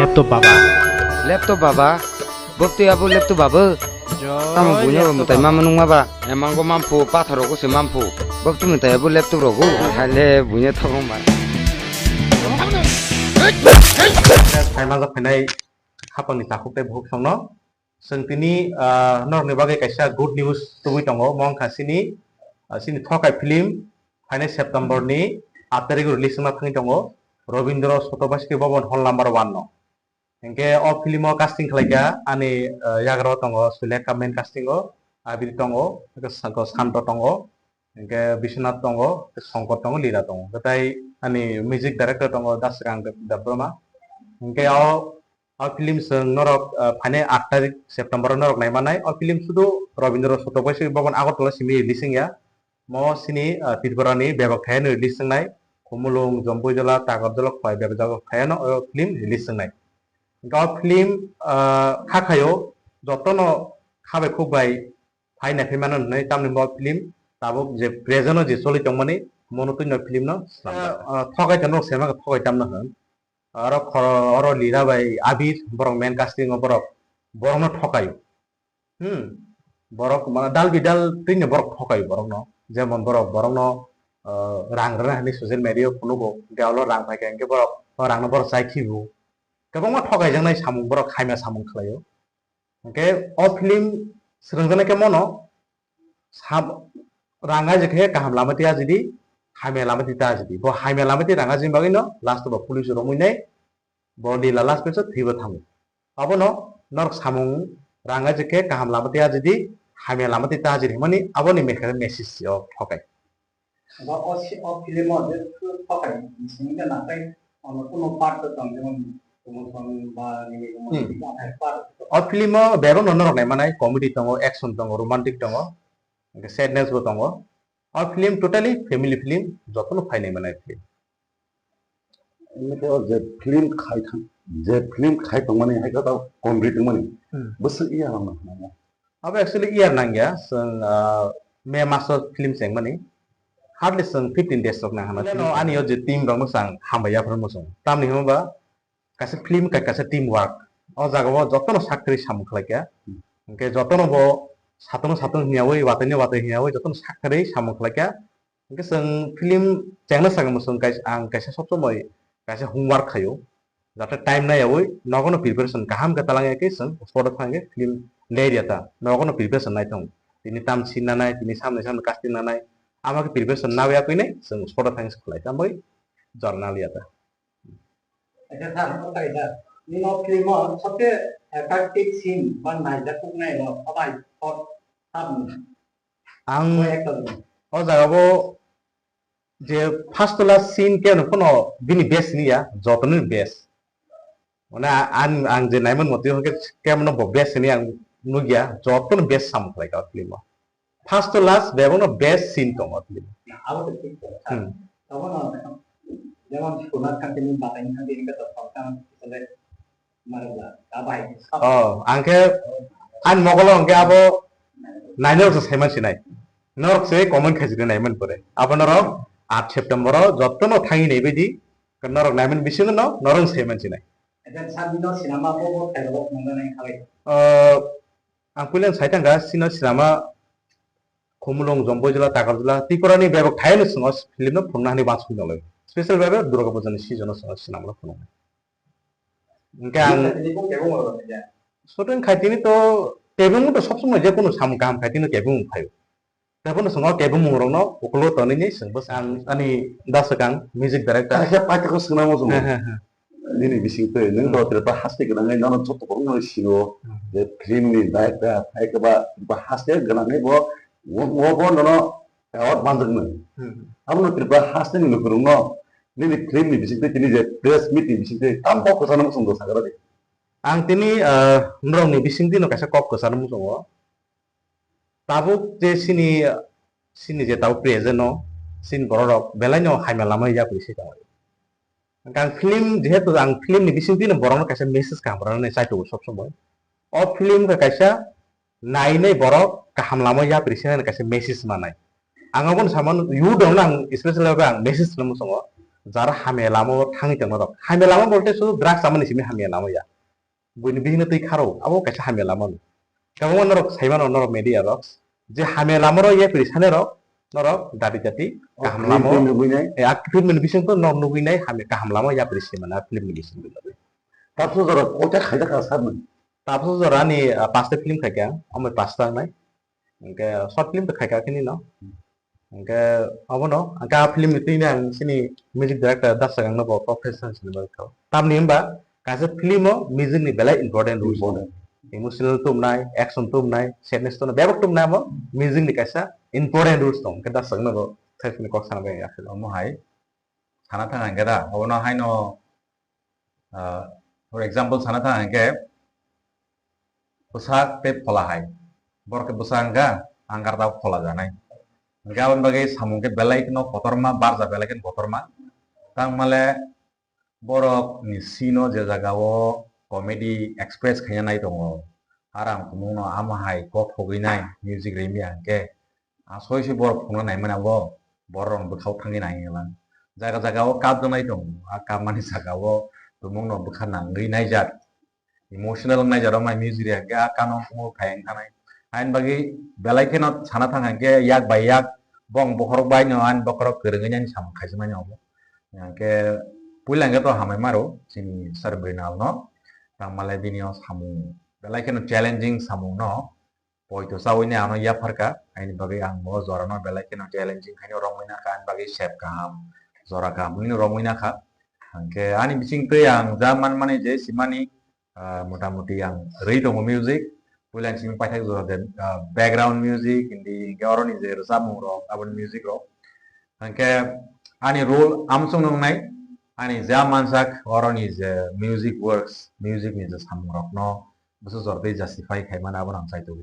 laptop baba bukti abu laptop baba tamu punya mutai mama nung baba emang ko mampu patharo ko se mampu bukti mutai abu laptop rogo hale punya thong ma Hai mazak penai kapang ni takuk te bhuk songno sing tini nor ni bagai kaisa good news tubui tongo mong khasini sini thokai film haine September ni 8 tarik release ma phani tongo Rabindra Sotobaski Bhavan hall number 1 no engke o film o casting khlaiga ani yagro tongo suleka main casting o abir tongo sangko santo tongo engke Biswanath tongo Songkor tongo lira tongo gatai ani music director tongo Dasrang Dabrama engke o film sing norok phane 8 tarik September norok naimanai o film sudu Rabindra Sotobaski Bhavan agotla simi releasing ya mo sini Tirporani bebak thayan releasing nai Khumulung Jompojala Tagarjala khwai bebak thayan o film releasing nai ga film khakhayo jotono khabe khukbai phaina phimana nei tamni mo film tabuk je present je choli tongmani monotu no film no thokai tanok sema thokai tamna han aro lira bai abir borok main casting borok borok no thokayo borok mana dal bidal tin borok thokayo borok no jemon borok no rang rana ni social media Phunuk dealo rang pai ke borok rang no borok sai khibu kabangma thokai jangnai samung borok khaima samung khlayo oke o film srungjana ke mono sam ranga jekhe kaham lamati ajidi haime lamati ta ajidi bo haime lamati ranga jim bagino last bo police romuinai body la last peso thibo thamu abono norok samung ranga jekhe kaham lamati ajidi haime lamati ta ajidi mani aboni mekhere message yo thokai ba o film o de thokai singa na tai ono kono part to tam jemon o film o bero no norok nai manai comedy tongo action tongo romantic tongo sadness bo tongo o film totally family film jotono phai nai manai film এমনিতে যে film খাই থাং মানে হাইকা তাও complete মানে বস ইয়া না अब actually year nangya sing May maso film seng mani hardly sing 15 days of na hana no ani yo je team rong sang hambaya phron mosong tam ni hoba kase film ka kase team work o jaga bo jotono sakri samukhlaika ke jotono bo satono niawai watani niawai jotono sakri samukhlaika ke sing film chengna sang mosong kai ang kaise sobsomoi kaise homework khayo jate time na yawai nogono preparation kaham ka talange ke sing photo thange film লেরিয়াটা নগনো preparation নাই থং তিনি তাম সিনা নাই তিনি সামনে casting না নাই আমাকে প্রিপারেশন না হইয়া কইনে जों স্পট থ্যাঙ্কস খলাইতাম বই জার্নালিয়াটা এটা স্যার কোথায় এটা নিনো ফিল্ম সবচেয়ে অ্যাট্রাকটিভ সিন বা নাইজা কুক নাই সবাই সব সামনে আং ও জাগাবো যে ফার্স্ট লাস্ট সিন কেন কোন বিনি বেস্ট নিয়া যতনের বেস্ট মানে আং যে নাইমন মতে হকে কেমন বেস্ট নি আং nugia joton best samukhlai ka film first to last begono best scene tong film abo to ঠিক আছে তখন যেমন সোনার খাতে নি বাতাই খাতে নি তো সবটা চলে মারলা আবাই angke an mogolo angke abo nainor se seman sinai norok se common khajire naiman pore abo norok 8 September jotono thangi nei bedi norok naiman bising no norong seman sinai এটা সাবিনো সিনেমা বো খেলবো মনে নাই খালাই angkulen saitangga sino sinama Khumulung Jompojala Tagarjala Tirporani bebak thayan singos film no phunna ni bas kunoloi special bebe durga puja ni season singos sinama phunung engke ang shooting khaitini to tebung to sob somoi je kono sam kam khaitini tebung phayo tapono singo tebung rong no uklo toni ni singbos ang ani dasakang music director হে পাইতে কো সনা মজো ini bising pe nang do terpa haste gana ngai nana chot ko no sino je film ni dai ta ai ka ba haste gana ngai bo bo no award bandung no amno terpa haste ni no kurung no ni film ni bising pe tini je press meet ni bising pe tam ko sana mo sungdo sagara de ang tini nrong ni bising dino kaisa kop ko sana mo songo tabuk je sini je tabu present no sin borok belai no haima lama ya polisi ta Kang film jehetu ang film ni bising tin borong kaisa message ka borong nei saito sob somoy o film ka kaisa nai nei borok kaham lama ya prisen kaisa message manai angabon saman yu dong nang especially ang message namu songo যারা হামিয়া লামো থাঙি তেন rock হামিয়া লামো বলতে শুধু drugs আমনি Simi হামিয়া লামো ya বইনি বিহিন তুই খারো আবো কাছে হামিয়া লামো কেমন নরক সাইমান নরক মেডিয়া রক যে হামিয়া লামো ইয়ে পিছানে রক নরক দাবি জাতি কাহাম লামো এ ফিল্ম ni bising তো নর নুগুইনাই হামিয়া কাহাম লামো ইয়া পিছে মানে ফিল্ম ni bising তারপর ধরো ওটা খাইতে খাসার না তারপর জরা নি পাঁচটা ফিল্ম খাইকা আমি পাঁচটা নাই ওকে শর্ট ফিল্ম তো খাইকা কিনি না ওকে अब no angka film itu ini ang sini music director das sang no professional sini ba tam ni ba kaise film o music ni belai important rules emotional tum nai action tum nai sadness tum bebak tum nai mo music ni kaisa important rules tong ke das sang no thai ni kok sana ba ya mo hai sana thang angke da ono hai no for example sana thang angke busak pe phola hai bor ke busangga angkar ta phola janai gawan bagai samung ke belai keno kotorma barza belai ken kotorma tang male borok ni sino je jagao comedy express khaya nai tongo aram kumuno ama hai ko thogi nai music remi angke asoi se borok phungna nai mana bo borong bukhau thangi nai lang jaga jagao kap donai dong akam mani jagao tumung no bukhan nangri nai jat emotional nai jaro mai music re ga kano kumu khayang thanai ain bagi belai keno sana thang angke yak by yak bong bokhorok bai no an bokhorok kerengnya ni sam khaisma ni obo angke puilangge to hamai maro sini sarbrinal no tang malai dinio samu belai keno challenging samu no poito sawini ano ya farka ain bagi ang mo zora no belai keno challenging khaino romina kan bagi shape kam zora kam ni romina kha angke ani bising te yang zaman mane je simani motamuti yang rei to music pulang sini pakai zora den background music indi garon is there samu rock abon music rock angke ani role amsung nong nai ani zaman sak oron is music works music is samu rock no busu zor de justify khai mana abon am sai to